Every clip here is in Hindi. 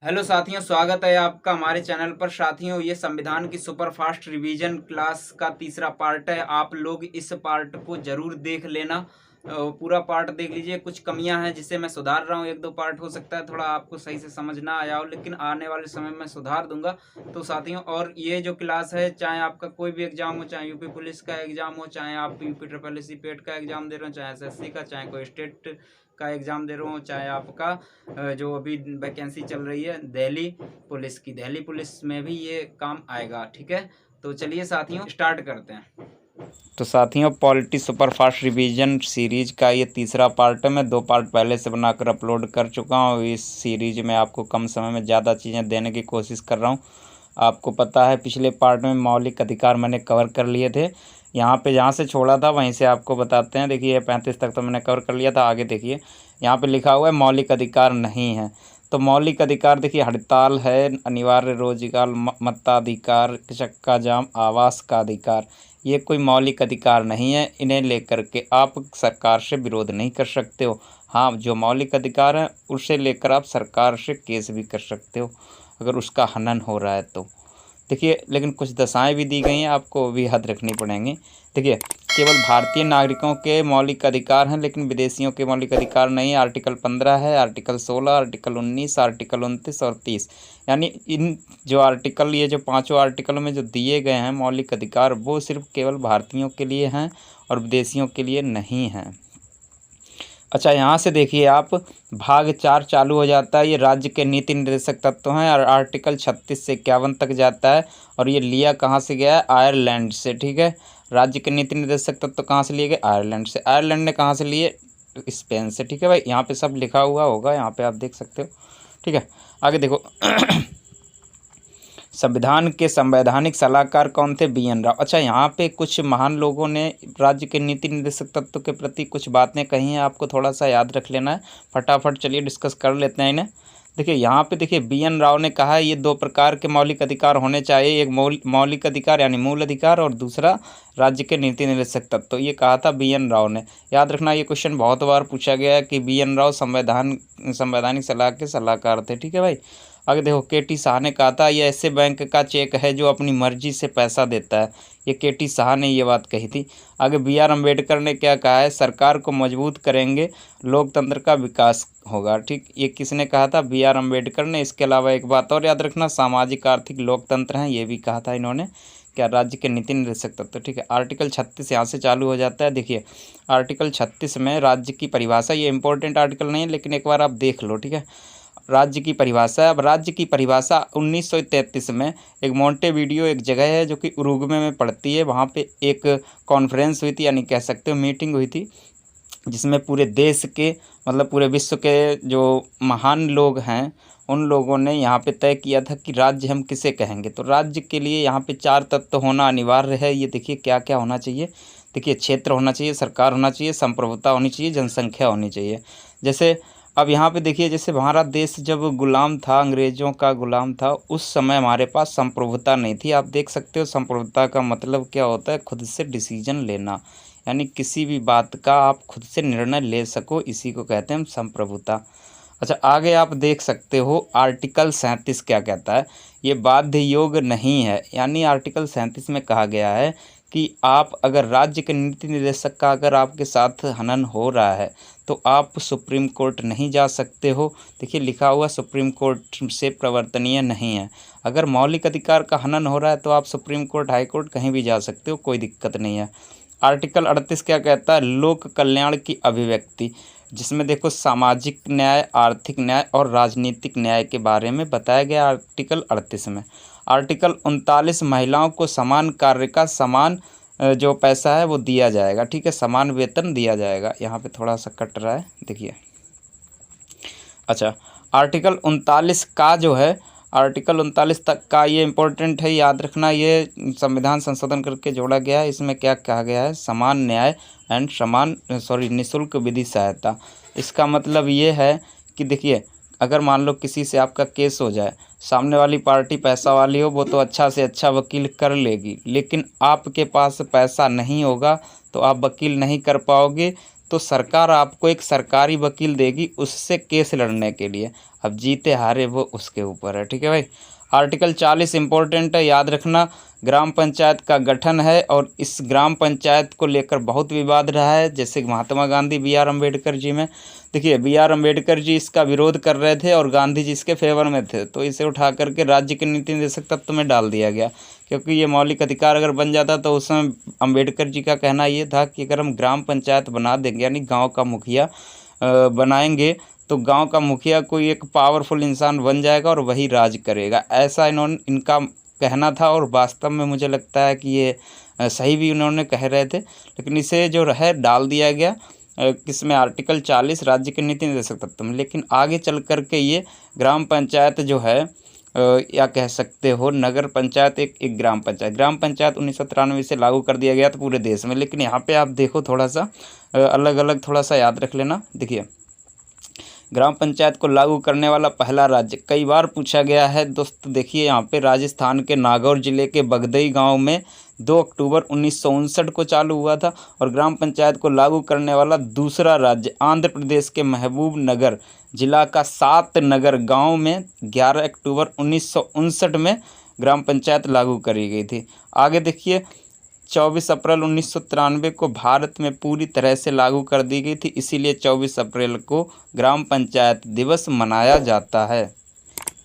हेलो साथियों, स्वागत है आपका हमारे चैनल पर। साथियों, ये संविधान की सुपर फास्ट रिवीजन क्लास का तीसरा पार्ट है। आप लोग इस पार्ट को जरूर देख लेना, पूरा पार्ट देख लीजिए। कुछ कमियां हैं जिसे मैं सुधार रहा हूँ। एक दो पार्ट हो सकता है थोड़ा आपको सही से समझ ना आया हो, लेकिन आने वाले समय में सुधार दूंगा। तो साथियों, और ये जो क्लास है, चाहे आपका कोई भी एग्जाम हो, चाहे यूपी पुलिस का एग्जाम हो, चाहे आप यूपी ट्रिपल एस सी पेट का एग्जाम दे रहे हो, चाहे एसएससी का, चाहे कोई स्टेट का एग्जाम दे रहे हो, चाहे आपका जो अभी वैकेंसी चल रही है दिल्ली पुलिस में भी ये काम आएगा। ठीक है, तो चलिए साथियों स्टार्ट करते हैं। तो साथियों, polity super fast revision series का ये तीसरा पार्ट है। मैं 2 पार्ट पहले से बनाकर अपलोड कर चुका हूँ। इस सीरीज में आपको कम समय में ज़्यादा चीज़ें देने की कोशिश कर रहा हूँ। आपको पता है पिछले पार्ट में मौलिक अधिकार मैंने कवर कर लिए थे। यहाँ पे जहाँ से छोड़ा था वहीं से आपको बताते हैं। देखिए 35 तक तो मैंने कवर कर लिया था। आगे देखिए, यहाँ पे लिखा हुआ है मौलिक अधिकार नहीं है। तो मौलिक अधिकार देखिए, हड़ताल है, अनिवार्य रोजगार, मताधिकार, चक्का जाम, आवास का अधिकार, ये कोई मौलिक अधिकार नहीं है। इन्हें लेकर के आप सरकार से विरोध नहीं कर सकते हो। हाँ, जो मौलिक अधिकार है उसे लेकर आप सरकार से केस भी कर सकते हो अगर उसका हनन हो रहा है तो। देखिए, लेकिन कुछ दशाएं भी दी गई हैं, आपको भी याद रखनी पड़ेंगी। देखिए, केवल भारतीय नागरिकों के मौलिक अधिकार हैं, लेकिन विदेशियों के मौलिक अधिकार नहीं है। आर्टिकल 15 है, आर्टिकल 16, आर्टिकल 19, आर्टिकल 29 और 30। यानी इन जो आर्टिकल, ये जो पाँचों आर्टिकलों में जो दिए गए हैं मौलिक अधिकार, वो सिर्फ केवल भारतीयों के लिए हैं और विदेशियों के लिए नहीं हैं। अच्छा, यहाँ से देखिए आप, भाग 4 चालू हो जाता है। ये राज्य के नीति निर्देशक तत्व हैं और आर्टिकल 36 से 51 तक जाता है। और ये लिया कहाँ से गया है? आयरलैंड से। ठीक है, राज्य के नीति निर्देशक तत्व कहाँ से लिए गए? आयरलैंड से। आयरलैंड ने कहाँ से लिए? स्पेन से। ठीक है भाई, यहाँ पे सब लिखा हुआ होगा, यहाँ पे आप देख सकते हो। ठीक है, आगे देखो। संविधान के संवैधानिक सलाहकार कौन थे? बी.एन. राव। अच्छा, यहाँ पे कुछ महान लोगों ने राज्य के नीति निर्देशक तत्व के प्रति कुछ बातें कही हैं, आपको थोड़ा सा याद रख लेना है। फटाफट चलिए डिस्कस कर लेते हैं इन्हें। देखिए, यहाँ पे देखिए, बी.एन. राव ने कहा है ये 2 प्रकार के मौलिक अधिकार होने चाहिए। एक मौलिक अधिकार यानी मूल अधिकार, और दूसरा राज्य के नीति निर्देशक तत्व। ये कहा था बी.एन. राव ने। याद रखना, ये क्वेश्चन बहुत बार पूछा गया है कि बी.एन. राव संवैधानिक सलाह के सलाहकार थे। ठीक है भाई, आगे देखो, के.टी. शाह ने कहा था ये ऐसे बैंक का चेक है जो अपनी मर्जी से पैसा देता है। ये के.टी. शाह ने ये बात कही थी। आगे बी.आर. अम्बेडकर ने क्या कहा है? सरकार को मजबूत करेंगे, लोकतंत्र का विकास होगा। ठीक, ये किसने कहा था? बी.आर. अम्बेडकर ने। इसके अलावा एक बात और याद रखना, सामाजिक आर्थिक लोकतंत्र हैं, ये भी कहा था इन्होंने। क्या? राज्य के नीति निर्देशक तत्व। ठीक है, आर्टिकल 36 यहाँ से चालू हो जाता है। देखिए, आर्टिकल 36 में राज्य की परिभाषा, ये इंपॉर्टेंट आर्टिकल नहीं है लेकिन एक बार आप देख लो। ठीक है, राज्य की परिभाषा। अब राज्य की परिभाषा 1933 में एक मोंटेवीडियो एक जगह है जो कि उरुग्वे में पड़ती है। वहाँ पे एक कॉन्फ्रेंस हुई थी, यानी कह सकते हो मीटिंग हुई थी, जिसमें पूरे देश के, मतलब पूरे विश्व के जो महान लोग हैं उन लोगों ने यहाँ पे तय किया था कि राज्य हम किसे कहेंगे। तो राज्य के लिए यहाँ पे 4 तत्व होना अनिवार्य है। ये देखिए क्या क्या होना चाहिए। देखिए, क्षेत्र होना चाहिए, सरकार होना चाहिए, संप्रभुता होनी चाहिए, जनसंख्या होनी चाहिए। जैसे अब यहाँ पे देखिए, जैसे हमारा देश जब गुलाम था, अंग्रेज़ों का गुलाम था, उस समय हमारे पास संप्रभुता नहीं थी। आप देख सकते हो संप्रभुता का मतलब क्या होता है? खुद से डिसीजन लेना, यानी किसी भी बात का आप खुद से निर्णय ले सको, इसी को कहते हैं हम संप्रभुता। अच्छा, आगे आप देख सकते हो आर्टिकल 37 क्या कहता है? ये बाध्य योग नहीं है। यानी आर्टिकल 37 में कहा गया है कि आप अगर राज्य के नीति निर्देशक का अगर आपके साथ हनन हो रहा है तो आप सुप्रीम कोर्ट नहीं जा सकते हो। देखिए, लिखा हुआ सुप्रीम कोर्ट से प्रवर्तनीय नहीं है। अगर मौलिक अधिकार का हनन हो रहा है तो आप सुप्रीम कोर्ट, हाई कोर्ट कहीं भी जा सकते हो, कोई दिक्कत नहीं है। आर्टिकल 38 क्या कहता है? लोक कल्याण की अभिव्यक्ति, जिसमें देखो सामाजिक न्याय, आर्थिक न्याय और राजनीतिक न्याय के बारे में बताया गया आर्टिकल 38 में। आर्टिकल 39, महिलाओं को समान कार्य का समान जो पैसा है वो दिया जाएगा। ठीक है, समान वेतन दिया जाएगा। यहाँ पे थोड़ा सा कट रहा है, देखिए। अच्छा, आर्टिकल 39 का जो है, आर्टिकल 39 तक का ये इम्पोर्टेंट है, याद रखना। ये संविधान संशोधन करके जोड़ा गया है। इसमें क्या कहा गया है? समान न्याय एंड निःशुल्क विधि सहायता। इसका मतलब ये है कि देखिए, अगर मान लो किसी से आपका केस हो जाए, सामने वाली पार्टी पैसा वाली हो, वो तो अच्छा से अच्छा वकील कर लेगी, लेकिन आपके पास पैसा नहीं होगा तो आप वकील नहीं कर पाओगे। तो सरकार आपको एक सरकारी वकील देगी उससे केस लड़ने के लिए। अब जीते हारे वो उसके ऊपर है, ठीक है भाई। आर्टिकल 40 इम्पोर्टेंट है, याद रखना। ग्राम पंचायत का गठन है और इस ग्राम पंचायत को लेकर बहुत विवाद रहा है, जैसे महात्मा गांधी, बी.आर. अम्बेडकर जी में। देखिए, बी.आर. अम्बेडकर जी इसका विरोध कर रहे थे और गांधी जी इसके फेवर में थे, तो इसे उठा करके राज्य के नीति निर्देशक तत्व में डाल दिया गया, क्योंकि ये मौलिक अधिकार अगर बन जाता तो उस समय अम्बेडकर जी का कहना ये था कि अगर हम ग्राम पंचायत बना देंगे, यानी गाँव का मुखिया बनाएंगे, तो गांव का मुखिया कोई एक पावरफुल इंसान बन जाएगा और वही राज करेगा, ऐसा इनका कहना था। और वास्तव में मुझे लगता है कि ये सही भी उन्होंने कह रहे थे, लेकिन इसे जो है डाल दिया गया किसमें, आर्टिकल 40 राज्य के नीति निर्देशक तत्व में। लेकिन आगे चल कर के ये ग्राम पंचायत जो है या कह सकते हो नगर पंचायत, एक ग्राम पंचायत 1993 से लागू कर दिया गया था पूरे देश में। लेकिन यहाँ पे आप देखो थोड़ा सा अलग अलग थोड़ा सा याद रख लेना। देखिए, ग्राम पंचायत को लागू करने वाला पहला राज्य कई बार पूछा गया है दोस्त। देखिए यहाँ पे राजस्थान के नागौर जिले के बगदई गांव में 2 अक्टूबर 1959 को चालू हुआ था। और ग्राम पंचायत को लागू करने वाला दूसरा राज्य आंध्र प्रदेश के महबूब नगर जिला का 7 नगर गांव में 11 अक्टूबर 1959 में ग्राम पंचायत लागू करी गई थी। आगे देखिए, 24 अप्रैल 1993 को भारत में पूरी तरह से लागू कर दी गई थी, इसीलिए 24 अप्रैल को ग्राम पंचायत दिवस मनाया जाता है।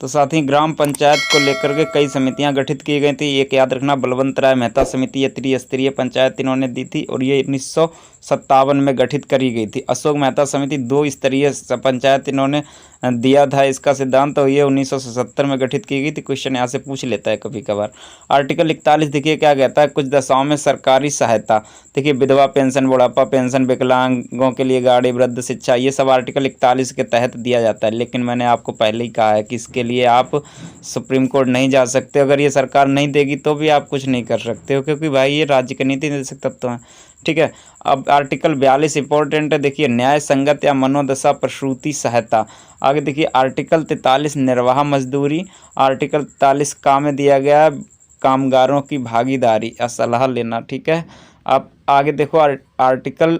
तो साथ ही ग्राम पंचायत को लेकर के कई समितियां गठित की गई थी। एक याद रखना, बलवंत राय मेहता समिति, ये त्रिस्तरीय पंचायत इन्होंने दी थी और ये 1957 में गठित करी गई थी। अशोक मेहता समिति 2 स्तरीय पंचायत इन्होंने दिया था इसका सिद्धांत, तो ये 1977 में गठित की गई थी। क्वेश्चन यहाँ से पूछ लेता है कभी कभार। आर्टिकल 41 देखिए क्या कहता है, कुछ दशाओं में सरकारी सहायता। देखिए, विधवा पेंशन, बुढ़ापा पेंशन, विकलांगों के लिए गाड़ी, वृद्ध शिक्षा, ये सब आर्टिकल 41 के तहत दिया जाता है। लेकिन मैंने आपको पहले ही कहा है कि इसके लिए आप सुप्रीम कोर्ट नहीं जा सकते। अगर ये सरकार नहीं देगी तो भी आप कुछ नहीं कर सकते हो, क्योंकि भाई ये राज्य के नीति निर्देशक तत्व हैं, ठीक है। अब आर्टिकल 42 इंपॉर्टेंट है। देखिए, न्याय संगत या मनोदशा प्रसूति सहायता। आगे देखिए, आर्टिकल 43 निर्वाह मजदूरी। आर्टिकल 43 का में दिया गया कामगारों की भागीदारी या सलाह लेना, ठीक है। अब आगे देखो, आर्टिकल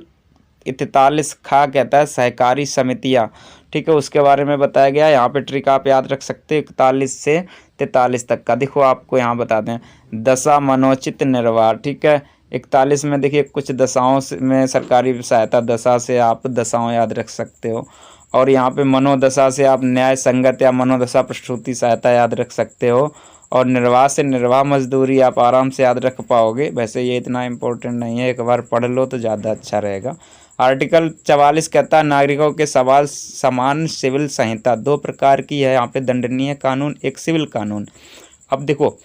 43 खा कहता है सहकारी समितियां, ठीक है, उसके बारे में बताया गया। यहाँ पे ट्रिक आप याद रख सकते हैं 41 से 43 तक का। देखो आपको यहाँ बता दें, दशा मनोचित निर्वाह, ठीक है। 41 में देखिए कुछ दशाओं में सरकारी सहायता, दशा से आप दशाओं याद रख सकते हो। और यहाँ पे मनोदशा से आप न्याय संगत या मनोदशा प्रसूति सहायता याद रख सकते हो। और निर्वाह से निर्वाह मजदूरी आप आराम से याद रख पाओगे। वैसे ये इतना इम्पोर्टेंट नहीं है, एक बार पढ़ लो तो ज़्यादा अच्छा रहेगा। आर्टिकल 44 कहता है नागरिकों के सवाल समान सिविल संहिता। 2 प्रकार की है यहाँ पे, दंडनीय कानून, एक सिविल कानून। अब देखो,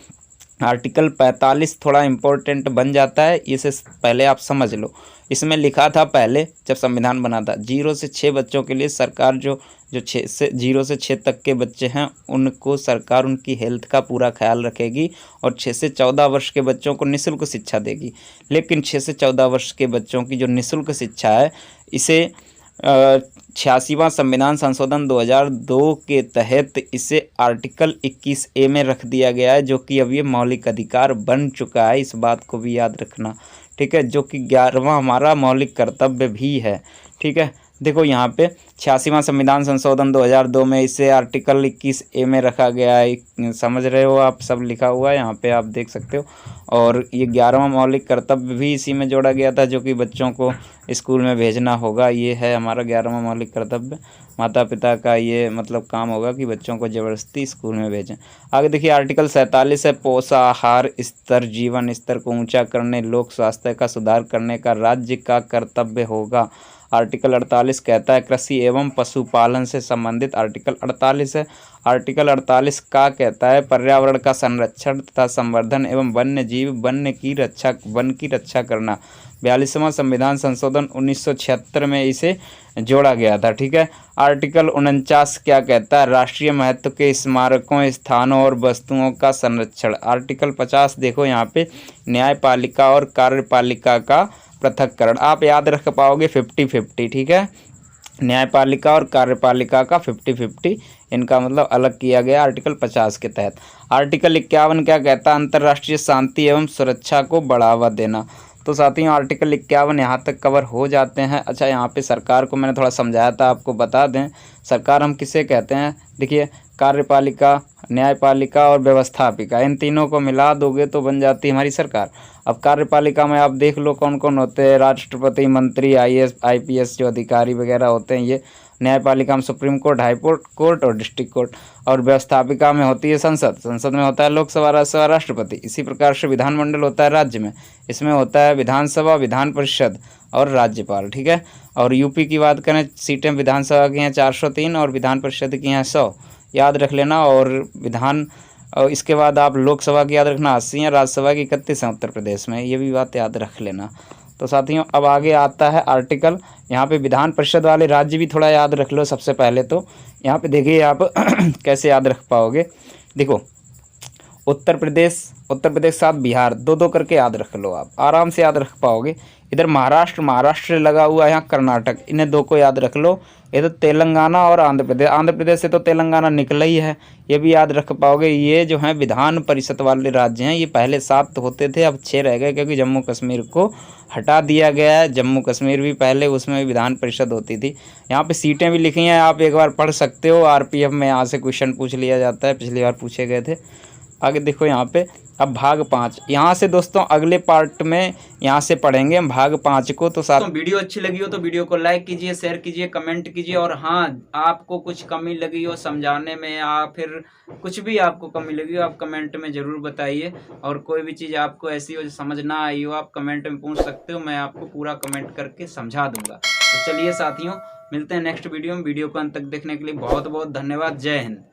आर्टिकल 45 थोड़ा इम्पोर्टेंट बन जाता है, इसे पहले आप समझ लो। इसमें लिखा था पहले जब संविधान बना था, 0 से 6 बच्चों के लिए सरकार जो 0 से 6 तक के बच्चे हैं उनको सरकार उनकी हेल्थ का पूरा ख्याल रखेगी और 6 से 14 वर्ष के बच्चों को निःशुल्क शिक्षा देगी। लेकिन 6 से 14 वर्ष के बच्चों की जो निःशुल्क शिक्षा है, इसे 86वां संविधान संशोधन 2002 के तहत इसे आर्टिकल 21A में रख दिया गया है, जो कि अब ये मौलिक अधिकार बन चुका है। इस बात को भी याद रखना, ठीक है, जो कि 11वां हमारा मौलिक कर्तव्य भी है, ठीक है। देखो यहाँ पे 86वां संविधान संशोधन 2002 में इसे आर्टिकल 21A में रखा गया है, समझ रहे हो आप, सब लिखा हुआ है यहाँ पे आप देख सकते हो। और ये 11वां मौलिक कर्तव्य भी इसी में जोड़ा गया था, जो कि बच्चों को स्कूल में भेजना होगा। ये है हमारा 11वां मौलिक कर्तव्य। माता पिता का ये मतलब काम होगा कि बच्चों को ज़बरदस्ती स्कूल में भेजें। आगे देखिए, आर्टिकल 47 है पोषाहार स्तर, जीवन स्तर को ऊँचा करने, लोक स्वास्थ्य का सुधार करने का राज्य का कर्तव्य होगा। आर्टिकल 48 कहता है कृषि एवं पशुपालन से संबंधित आर्टिकल 48 है। आर्टिकल 48 का कहता है पर्यावरण का संरक्षण तथा संवर्धन एवं वन्य जीव वन की रक्षा करना। 42वां संविधान संशोधन 1976 में इसे जोड़ा गया था, ठीक है। आर्टिकल 49 क्या कहता है राष्ट्रीय महत्व के स्मारकों, स्थानों और वस्तुओं का संरक्षण। आर्टिकल 50 देखो यहाँ पे न्यायपालिका और कार्यपालिका का पृथक्करण, आप याद रख पाओगे 50-50, ठीक है। न्यायपालिका और कार्यपालिका का 50-50 इनका मतलब अलग किया गया आर्टिकल 50 के तहत। आर्टिकल 51 क्या कहता है अंतर्राष्ट्रीय शांति एवं सुरक्षा को बढ़ावा देना। तो साथियों आर्टिकल 51 यहाँ तक कवर हो जाते हैं। अच्छा, यहाँ पे सरकार को मैंने थोड़ा समझाया था, आपको बता दें सरकार हम किसे कहते हैं? देखिए, कार्यपालिका, न्यायपालिका और व्यवस्थापिका, इन तीनों को मिला दोगे तो बन जाती है हमारी सरकार। अब कार्यपालिका में आप देख लो कौन कौन होते हैं, राष्ट्रपति, मंत्री, IAS IPS जो अधिकारी वगैरह होते हैं ये। न्यायपालिका में सुप्रीम कोर्ट, हाई कोर्ट और डिस्ट्रिक्ट कोर्ट। और व्यवस्थापिका में होती है संसद, संसद में होता है लोकसभा, राज्यसभा, राष्ट्रपति। इसी प्रकार से विधानमंडल होता है राज्य में, इसमें होता है विधानसभा, विधान परिषद और राज्यपाल, ठीक है। और यूपी की बात करें, सीटें विधानसभा की हैं 403 और विधान परिषद की हैं 100, याद रख लेना। और इसके बाद आप लोकसभा की याद रखना 80 है, राज्यसभा की 31 है उत्तर प्रदेश में, ये भी बात याद रख लेना। तो साथियों अब आगे आता है आर्टिकल, यहाँ पे विधान परिषद वाले राज्य भी थोड़ा याद रख लो। सबसे पहले तो यहाँ पे देखिए आप कैसे याद रख पाओगे। देखो, उत्तर प्रदेश साथ बिहार, दो दो करके याद रख लो, आप आराम से याद रख पाओगे। इधर महाराष्ट्र लगा हुआ है, यहाँ कर्नाटक, इन्हें दो को याद रख लो। इधर तेलंगाना और आंध्र प्रदेश से तो तेलंगाना निकला ही है, ये भी याद रख पाओगे। ये जो हैं विधान परिषद वाले राज्य हैं, ये पहले 7 होते थे, अब 6 रह गए क्योंकि जम्मू कश्मीर को हटा दिया गया है। जम्मू कश्मीर भी पहले उसमें भी विधान परिषद होती थी। यहाँ पे सीटें भी लिखी हैं, आप एक बार पढ़ सकते हो। RPF में यहाँ से क्वेश्चन पूछ लिया जाता है, पिछली बार पूछे गए थे। आगे देखो यहाँ पे अब भाग 5, यहाँ से दोस्तों अगले पार्ट में यहाँ से पढ़ेंगे हम भाग 5 को। तो साथ वीडियो अच्छी लगी हो तो वीडियो को लाइक कीजिए, शेयर कीजिए, कमेंट कीजिए। और हाँ, आपको कुछ कमी लगी हो समझाने में या फिर कुछ भी आपको कमी लगी हो, आप कमेंट में ज़रूर बताइए। और कोई भी चीज़ आपको ऐसी हो जो समझ ना आई हो, आप कमेंट में पूछ सकते हो, मैं आपको पूरा कमेंट करके समझा दूंगा। तो चलिए साथियों, मिलते हैं नेक्स्ट वीडियो में। वीडियो को अंत तक देखने के लिए बहुत बहुत धन्यवाद। जय हिंद।